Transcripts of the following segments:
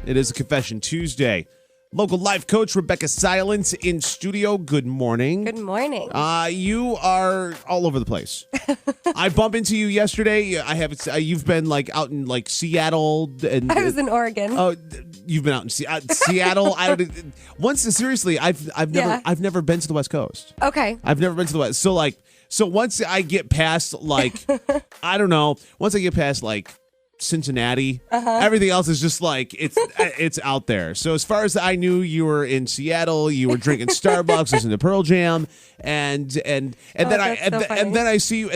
It is a Confession Tuesday. Local life coach Rebecca Silence in studio. Good morning. Good morning. You are all over the place. I bumped into you yesterday. You've been like out in like Seattle, and I was in Oregon. Oh, you've been out in Seattle. Seriously, I've never been to the West Coast. Okay. I've never been to the West. So once I get past like I don't know, once I get past like Cincinnati, everything else is just like it's out there. So as far as I knew, you were in Seattle, you were drinking Starbucks, listening to Pearl Jam, and then I see you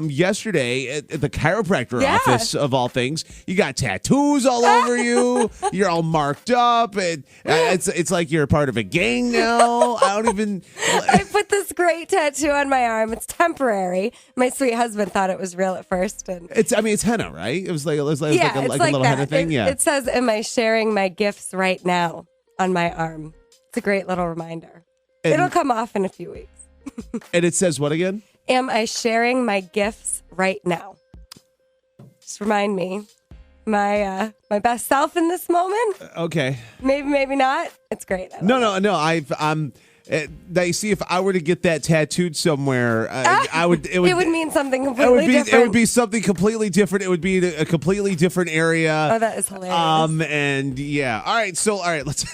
yesterday at the chiropractor office of all things. You got tattoos all over you. You're all marked up, and it's like you're a part of a gang now. I put this great tattoo on my arm. It's temporary. My sweet husband thought it was real at first, and it's henna, right? It was like a little henna thing. It says, "Am I sharing my gifts right now?" on my arm. It's a great little reminder. It'll come off in a few weeks. And it says what again? Am I sharing my gifts right now? Just remind me, my best self in this moment. Okay. Maybe not. It's great. No. They see if I were to get that tattooed somewhere, it would mean something completely different. It would be something completely different. It would be a completely different area. Oh, that is hilarious. And yeah. All right. Let's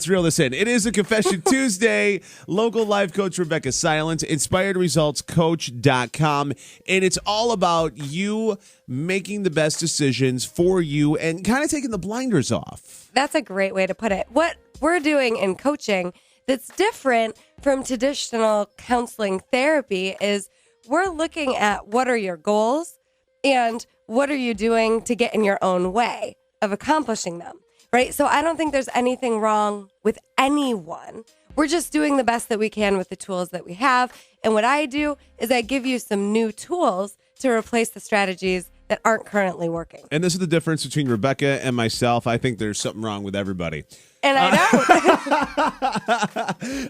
reel this in. It is a Confession Tuesday. Local life coach Rebecca Silence, inspiredresultscoach.com. And it's all about you making the best decisions for you and kind of taking the blinders off. That's a great way to put it. What we're doing in coaching that's different from traditional counseling therapy is we're looking at what are your goals and what are you doing to get in your own way of accomplishing them, right? So I don't think there's anything wrong with anyone. We're just doing the best that we can with the tools that we have. And what I do is I give you some new tools to replace the strategies that aren't currently working. And this is the difference between Rebecca and myself. I think there's something wrong with everybody. And I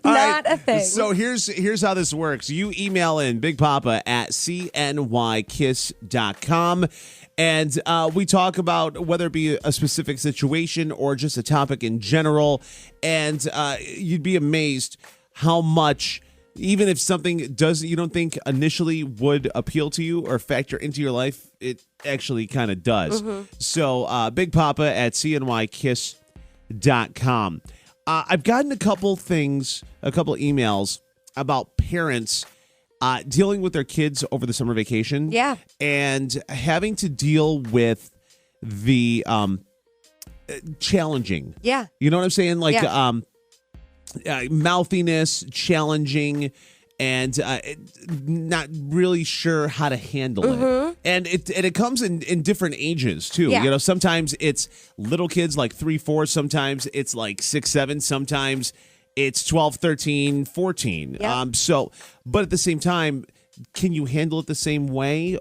know. Not a thing. So here's how this works. You email in bigpapa@cnykiss.com. And we talk about whether it be a specific situation or just a topic in general. And you'd be amazed how much, even if something you don't think initially would appeal to you or factor into your life, it actually kind of does. Mm-hmm. So bigpapa@cnykiss.com. I've gotten a couple emails about parents dealing with their kids over the summer vacation. Yeah. And having to deal with the challenging. Yeah. You know what I'm saying? Like mouthiness, challenging, and not really sure how to handle it. And it comes in different ages too. Yeah. You know, sometimes it's little kids like 3, 4, sometimes it's like 6, 7, sometimes it's 12, 13, 14. Yeah. But at the same time, can you handle it the same way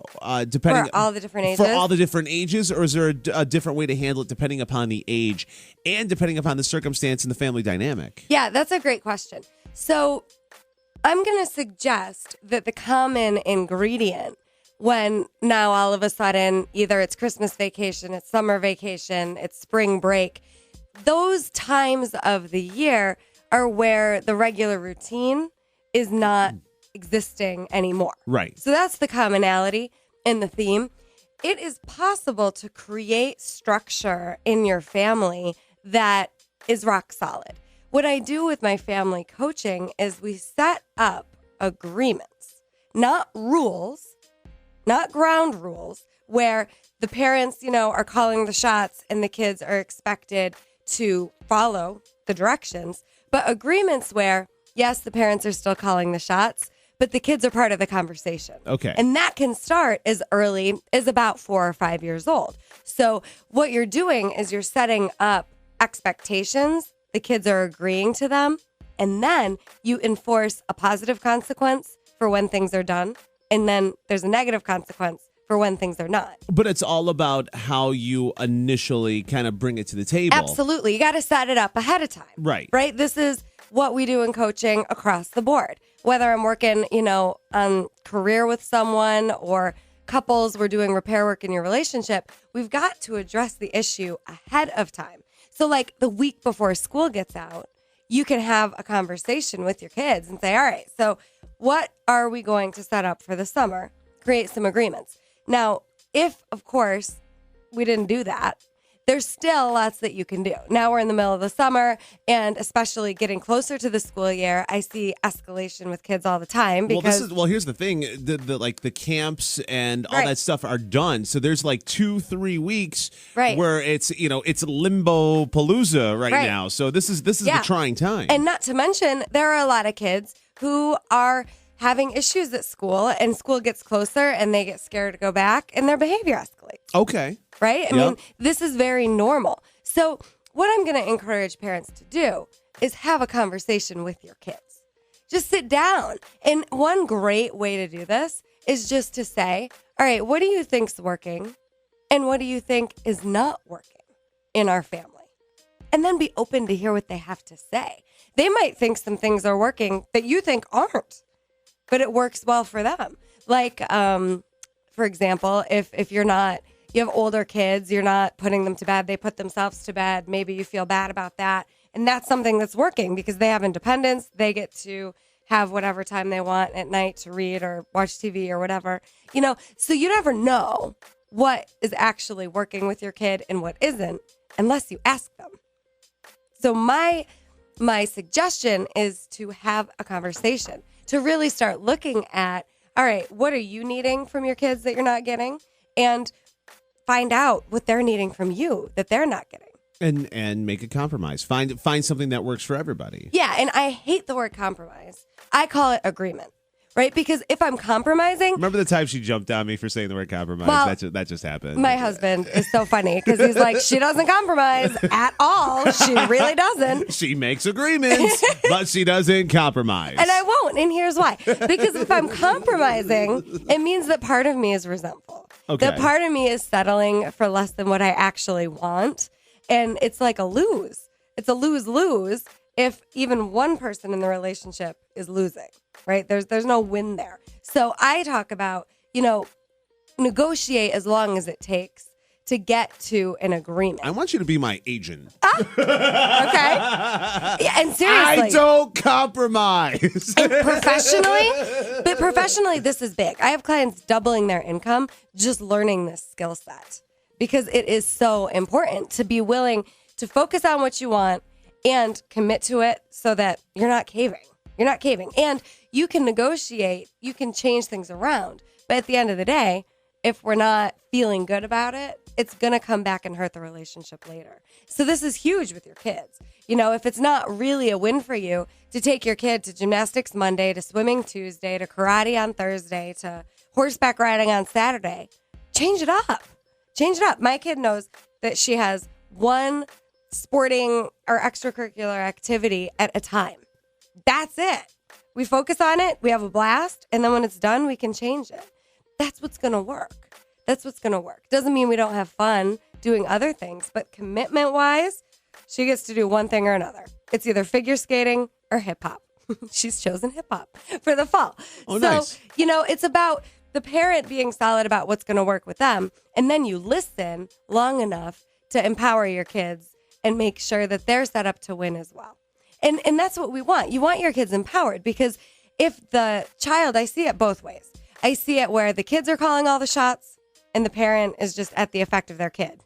depending for all the different ages? For all the different ages, or is there a different way to handle it depending upon the age and depending upon the circumstance and the family dynamic? Yeah, that's a great question. So I'm going to suggest that the common ingredient when now all of a sudden either it's Christmas vacation, it's summer vacation, it's spring break, those times of the year are where the regular routine is not existing anymore. Right. So that's the commonality in the theme. It is possible to create structure in your family that is rock solid. What I do with my family coaching is we set up agreements, not rules, not ground rules, where the parents, are calling the shots and the kids are expected to follow the directions, but agreements where, yes, the parents are still calling the shots, but the kids are part of the conversation. Okay. And that can start as early as about 4 or 5 years old. So what you're doing is you're setting up expectations. The kids are agreeing to them. And then you enforce a positive consequence for when things are done. And then there's a negative consequence for when things are not. But it's all about how you initially kind of bring it to the table. Absolutely. You got to set it up ahead of time. Right. Right? This is what we do in coaching across the board. Whether I'm working, on career with someone or couples were doing repair work in your relationship, we've got to address the issue ahead of time. So like the week before school gets out, you can have a conversation with your kids and say, all right, so what are we going to set up for the summer? Create some agreements. Now, if, of course, we didn't do that, there's still lots that you can do. Now we're in the middle of the summer, and especially getting closer to the school year, I see escalation with kids all the time because here's the thing: the camps and all Right. that stuff are done. So there's like 2-3 weeks Right. where it's limbo palooza right Right. now. So this is Yeah. the trying time. And not to mention, there are a lot of kids who are having issues at school, and school gets closer and they get scared to go back, and their behavior escalates. Okay. Right? I Yep. mean, this is very normal. So, what I'm going to encourage parents to do is have a conversation with your kids. Just sit down. And one great way to do this is just to say, all right, what do you think's working? And what do you think is not working in our family? And then be open to hear what they have to say. They might think some things are working that you think aren't, but it works well for them. Like, for example, if you have older kids, you're not putting them to bed, they put themselves to bed, maybe you feel bad about that. And that's something that's working because they have independence. They get to have whatever time they want at night to read or watch TV or whatever. So you never know what is actually working with your kid and what isn't unless you ask them. So my suggestion is to have a conversation, to really start looking at, all right, what are you needing from your kids that you're not getting? And find out what they're needing from you that they're not getting. And make a compromise. Find something that works for everybody. Yeah, and I hate the word compromise. I call it agreement, right? Because if I'm compromising, Remember the time she jumped on me for saying the word compromise? Well, that just happened. my husband is so funny because he's like, she doesn't compromise at all. She really doesn't. She makes agreements, but she doesn't compromise. And I won't. And here's why. Because if I'm compromising, it means that part of me is resentful. Okay. That part of me is settling for less than what I actually want. And it's like a lose. It's a lose-lose if even one person in the relationship is losing, right? There's no win there. So I talk about, negotiate as long as it takes to get to an agreement. I want you to be my agent. Okay? Yeah, and seriously. I don't compromise. And professionally, this is big. I have clients doubling their income just learning this skill set because it is so important to be willing to focus on what you want and commit to it so that you're not caving. You're not caving. And you can negotiate, you can change things around. But at the end of the day, if we're not feeling good about it, it's going to come back and hurt the relationship later. So this is huge with your kids. If it's not really a win for you to take your kid to gymnastics Monday, to swimming Tuesday, to karate on Thursday, to horseback riding on Saturday, change it up. Change it up. My kid knows that she has one sporting or extracurricular activity at a time. That's it. We focus on it, we have a blast, and then when it's done, we can change it. That's what's going to work. That's what's going to work. Doesn't mean we don't have fun doing other things, but commitment-wise, she gets to do one thing or another. It's either figure skating or hip-hop. She's chosen hip-hop for the fall. Oh, so, nice. It's about the parent being solid about what's going to work with them, and then you listen long enough to empower your kids and make sure that they're set up to win as well. And that's what we want. You want your kids empowered because if the child, I see it both ways. I see it where the kids are calling all the shots and the parent is just at the effect of their kid.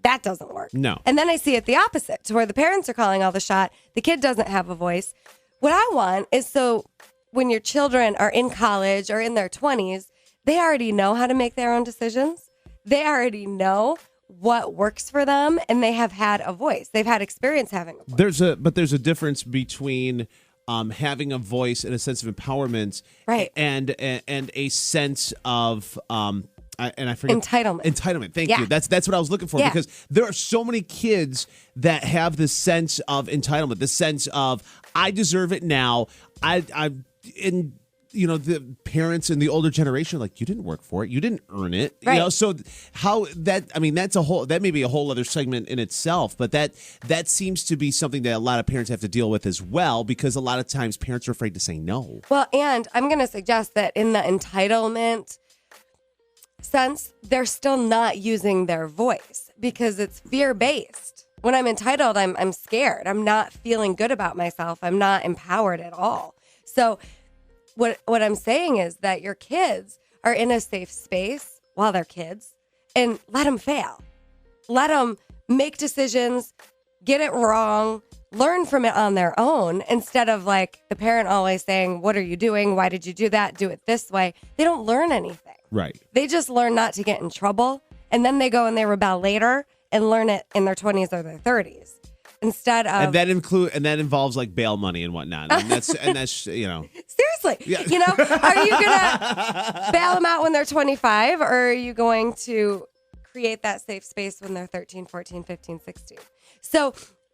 That doesn't work. No. And then I see it the opposite, to where the parents are calling all the shot, the kid doesn't have a voice. What I want is so when your children are in college or in their 20s, they already know how to make their own decisions. They already know what works for them, and they have had a voice. They've had experience having a voice. There's a difference between having a voice and a sense of empowerment, Right. and a sense of I forget Entitlement. Entitlement. Thank Yeah. you. That's what I was looking for Yeah. because there are so many kids that have this sense of entitlement, the sense of I deserve it now. The parents in the older generation are like, you didn't work for it, you didn't earn it. Right. So how that may be a whole other segment in itself, but that seems to be something that a lot of parents have to deal with as well, because a lot of times parents are afraid to say no. Well, and I'm going to suggest that in the entitlement sense, they're still not using their voice because it's fear-based. When I'm entitled, I'm scared. I'm not feeling good about myself. I'm not empowered at all. So what I'm saying is that your kids are in a safe space while they're kids, and let them fail. Let them make decisions, get it wrong, learn from it on their own, instead of like the parent always saying, what are you doing? Why did you do that? Do it this way. They don't learn anything. Right. They just learn not to get in trouble. And then they go and they rebel later and learn it in their 20s or their 30s. Instead of, and that involves like bail money and whatnot. And that's seriously, Yeah. Are you gonna bail them out when they're 25, or are you going to create that safe space when they're 13, 14, 15, 16? So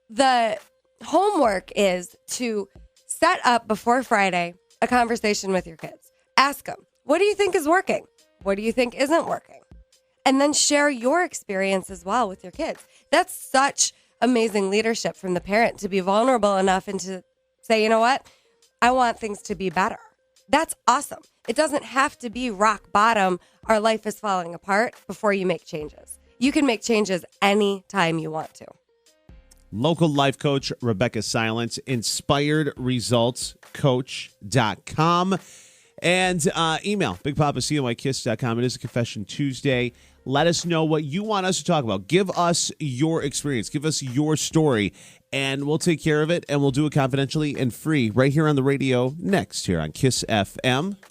the homework is to set up before Friday a conversation with your kids. Ask them, what do you think is working? What do you think isn't working? And then share your experience as well with your kids. That's such amazing leadership from the parent, to be vulnerable enough and to say, you know what? I want things to be better. That's awesome. It doesn't have to be rock bottom. Our life is falling apart before you make changes. You can make changes anytime you want to. Local life coach Rebecca Silence, inspiredresultscoach.com. And email bigpapacynykiss.com. It is a Confession Tuesday. Let us know what you want us to talk about. Give us your experience. Give us your story, and we'll take care of it, and we'll do it confidentially and free right here on the radio next here on Kiss FM.